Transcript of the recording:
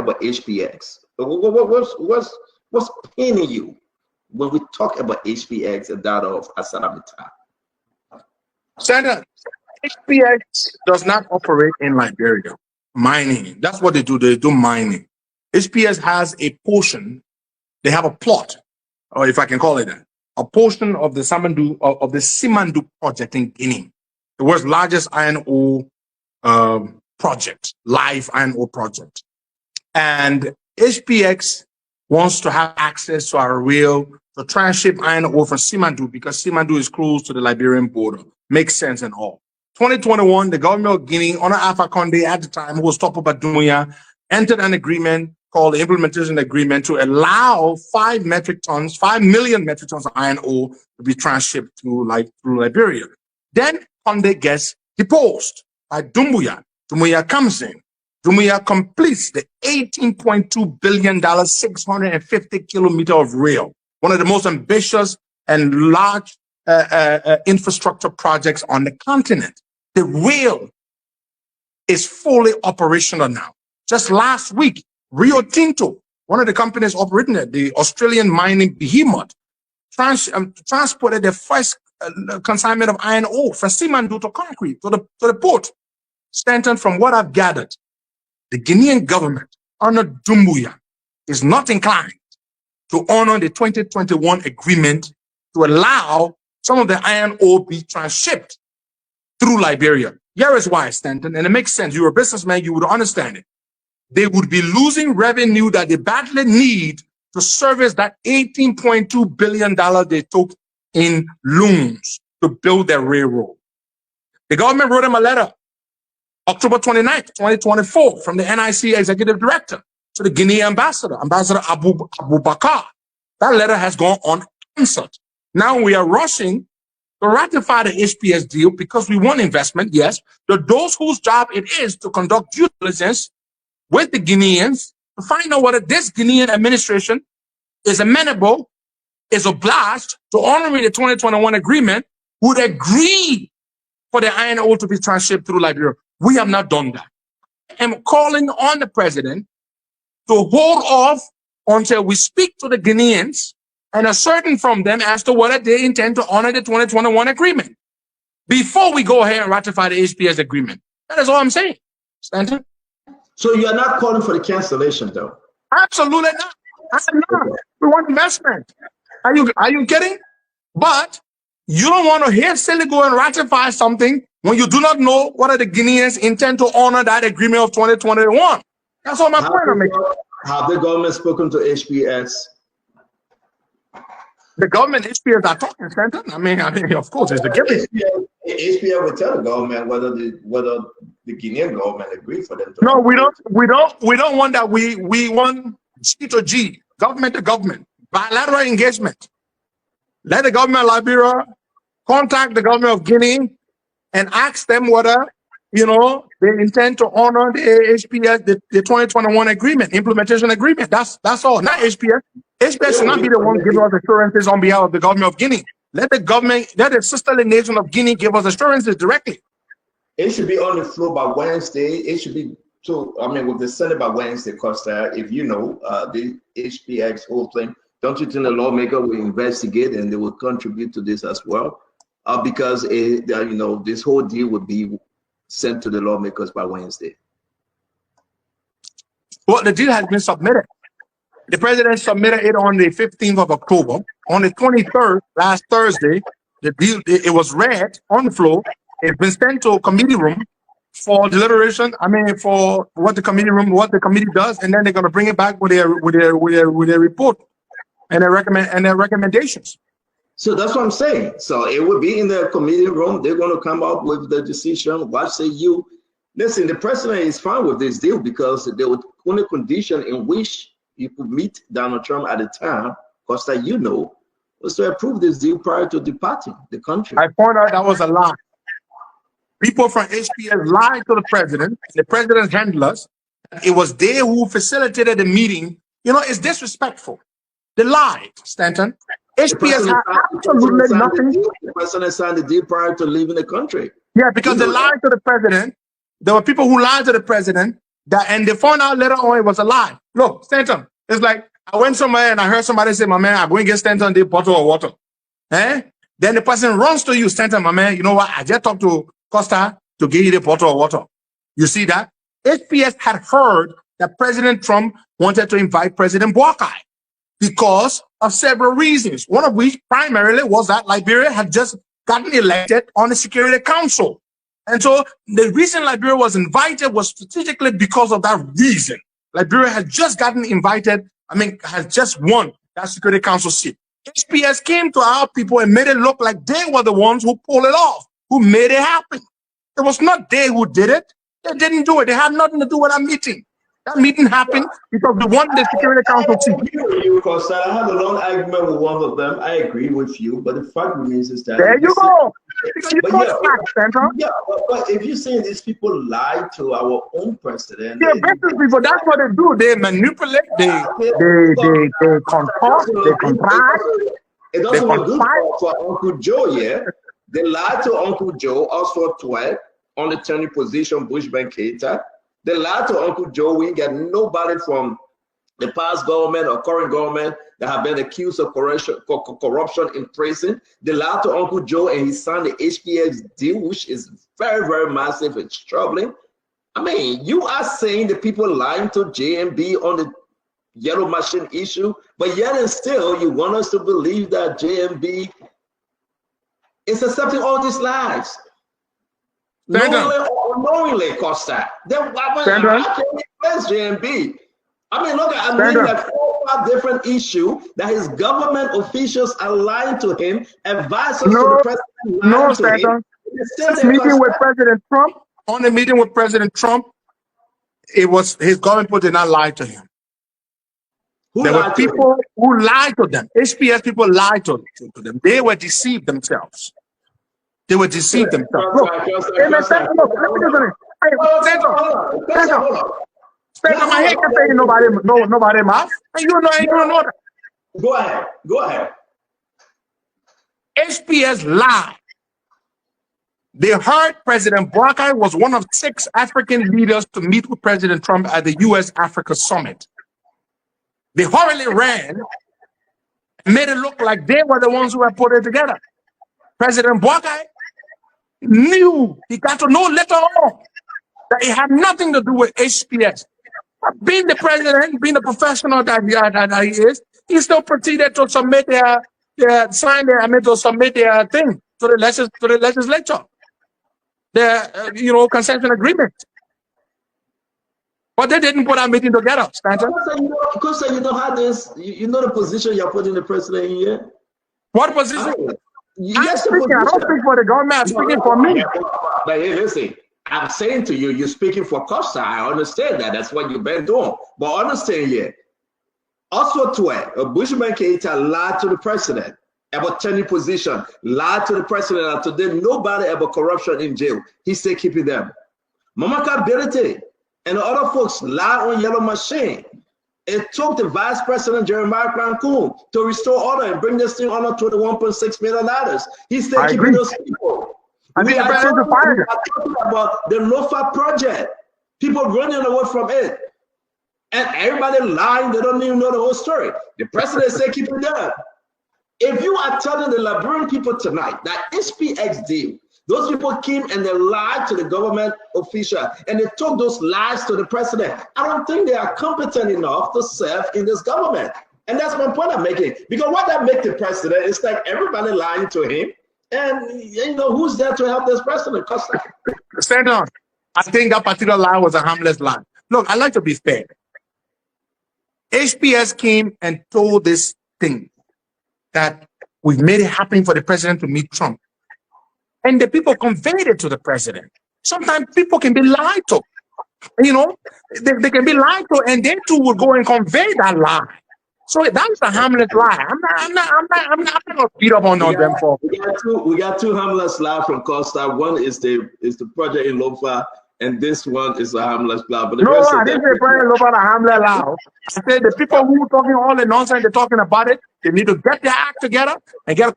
about HPX? What's paining you when we talk about HPX and that of Asalamita? Senator, HPX does not operate in Liberia. Mining, that's what they do. They do mining. HPX has a portion, they have a plot, or if I can call it that, a portion of the Simandu project in Guinea, the world's largest iron ore project, live iron ore project. And HPX wants to have access to our rail to transship iron ore from Simandu because Simandu is close to the Liberian border. Makes sense and all. 2021, the government of Guinea, under Alpha Conde at the time, who was top of Dumbuya, entered an agreement called the Implementation Agreement to allow 5 million metric tons of iron ore to be transshipped through Liberia. Then Conde gets deposed by Dumbuya. Dumbuya comes in. Dumbuya completes the $18.2 billion, 650-kilometer of rail, one of the most ambitious and large infrastructure projects on the continent. The rail is fully operational now. Just last week, Rio Tinto, one of the companies operating it, the Australian mining behemoth, transported the first consignment of iron ore from Simandu to concrete to the port. Stanton, from what I've gathered, the Guinean government under Dumbuya is not inclined to honor the 2021 agreement to allow some of the iron ore be transshipped through Liberia. Here is why, Stanton, and it makes sense. You're a businessman, you would understand it. They would be losing revenue that they badly need to service that $18.2 billion they took in loans to build their railroad. The government wrote them a letter, October 29th, 2024, from the NIC executive director to the Guinea ambassador, Ambassador Abu Bakar. That letter has gone unanswered. Now we are rushing to ratify the HPX deal because we want investment, yes. Those whose job it is to conduct due diligence with the Guineans to find out whether this Guinean administration is amenable, is obliged to honoring the 2021 agreement, would agree for the iron ore to be transshipped through Liberia. We have not done that. I am calling on the president to hold off until we speak to the Guineans and ascertain from them as to whether they intend to honor the 2021 agreement before we go ahead and ratify the HPX agreement. That is all I'm saying, Stanton. So you are not calling for the cancellation, though? Absolutely not. I'm not. We want investment. Are you kidding? But you don't want to hastily go and ratify something when you do not know whether the Guineans intend to honor that agreement of 2021. That's all my point I'm making. Have the government spoken to HPX? The government, HPX are talking, Stanton. I mean, of course, it's the given. HPX will tell the government whether the Guinean government agrees for them to. No, we don't want that. We want G to G, government to government, bilateral engagement. Let the government of Liberia contact the government of Guinea and ask them whether, they intend to honor the HPX, the 2021 agreement, implementation agreement. That's all. Not HPX. HPX should not be the one giving us assurances on behalf of the government of Guinea. Let the sisterly nation of Guinea give us assurances directly. It should be on the floor by Wednesday. It should be with the Senate by Wednesday, Costa. If the HPX whole thing, don't you think the lawmaker will investigate and they will contribute to this as well? Because this whole deal would be sent to the lawmakers by Wednesday. Well, the deal has been submitted. The president submitted it on the 15th of October. On the 23rd, last Thursday, the deal, it was read on the floor. It's been sent to a committee room for deliberation. For what the committee does, and then they're going to bring it back with their report and their recommendations. So that's what I'm saying. So it will be in the committee room. They're going to come up with the decision. What say you? Listen, the president is fine with this deal because the only condition in which you could meet Donald Trump at the time, Costa, was to approve this deal prior to departing the country. I point out that was a lie. People from HPX lied to the president, the president's handlers. It was they who facilitated the meeting. It's disrespectful. They lied, Stanton. HPX had absolutely nothing. The president signed the deal prior to leaving the country. Yeah, because they lied to the president. There were people who lied to the president and they found out later on it was a lie. Look, Stanton, it's like I went somewhere and I heard somebody say, my man, I'm going to get Stanton the bottle of water. Eh? Then the person runs to you, Stanton, my man, you know what? I just talked to Costa to give you the bottle of water. You see that? HPX had heard that President Trump wanted to invite President Buakai because of several reasons, one of which primarily was that Liberia had just gotten elected on the Security Council. And so the reason Liberia was invited was strategically because of that reason. Liberia had just gotten invited, had just won that Security Council seat. HPX came to our people and made it look like they were the ones who pulled it off, who made it happen. It was not they who did it. They didn't do it. They had nothing to do with that meeting. That meeting happened because we won the Security Council seat. You, Costa, I had a long argument with one of them. I agree with you, but the fact remains is that there you go. But if you're saying these people lied to our own president, people, that's what they do. They manipulate, they concoct, they contrive. It doesn't look good for Uncle Joe, yeah. They lied to Uncle Joe, also 12, on the turning position, Bushman Keita. They lied to Uncle Joe. We get nobody from the past government or current government that have been accused of corruption in prison. They lied to Uncle Joe and he signed the HPX deal, which is very, very massive. It's troubling. I mean, you are saying the people lying to JMB on the yellow machine issue, but yet and still you want us to believe that JMB is accepting all these lies. Knowingly or unknowingly, Costa. Then how can we place JMB? I mean, look, I'm reading like 4 or 5 different issues that his government officials are lying to him, advisors to the president lying to him. Meeting with President Trump, on the meeting with President Trump, it was his government did not lie to him. There were people who lied to them. HPX people lied to them. They were deceived themselves. They were deceived themselves. Look, let me just my head can say nobody mouth. And you don't know that. Go ahead. HPX lied. They heard President Buakai was one of 6 African leaders to meet with President Trump at the US-Africa Summit. They hurriedly ran and made it look like they were the ones who had put it together. President Buakai knew, he got to know later on, that it had nothing to do with HPX. Being the president, being the professional that he is, he still proceeded to submit to submit their thing to the legislature, their consent agreement. But they didn't put our meeting together, Stanton. Because you don't have this, you know the position you're putting the president in here? What position? I don't speak for the government, I'm speaking for me. But hey, listen, I'm saying to you, you're speaking for Costa. I understand that. That's what you've been doing. But understand here, also Bushman Keita lied to the president about turning position, lied to the president, and today nobody about corruption in jail. He said keeping them. Mamaka Berete and the other folks lied on yellow machine. It took the Vice President Jeremiah Crancoon to restore order and bring this thing under $21.6 million. He said keeping those people. We are talking about the NOFA project. People running away from it. And everybody lying, they don't even know the whole story. The president said keep it down. If you are telling the Liberian people tonight that HPX deal, those people came and they lied to the government official and they took those lies to the president, I don't think they are competent enough to serve in this government. And that's one point I'm making. Because what that makes the president is like everybody lying to him. And who's there to help this president? Stand on. I think that particular lie was a harmless lie. Look, I like to be fair. HPX came and told this thing that we've made it happen for the president to meet Trump. And the people conveyed it to the president. Sometimes people can be lied to. They can be lied to, and they too will go and convey that lie. So that's a harmless lie. I'm not gonna beat up on them for. We got two harmless lies from Costa. One is the project in Lofa, and this one is a harmless lie. But I didn't say project in Lofa a harmless lie. I said the people who are talking all the nonsense, they're talking about it. They need to get their act together and get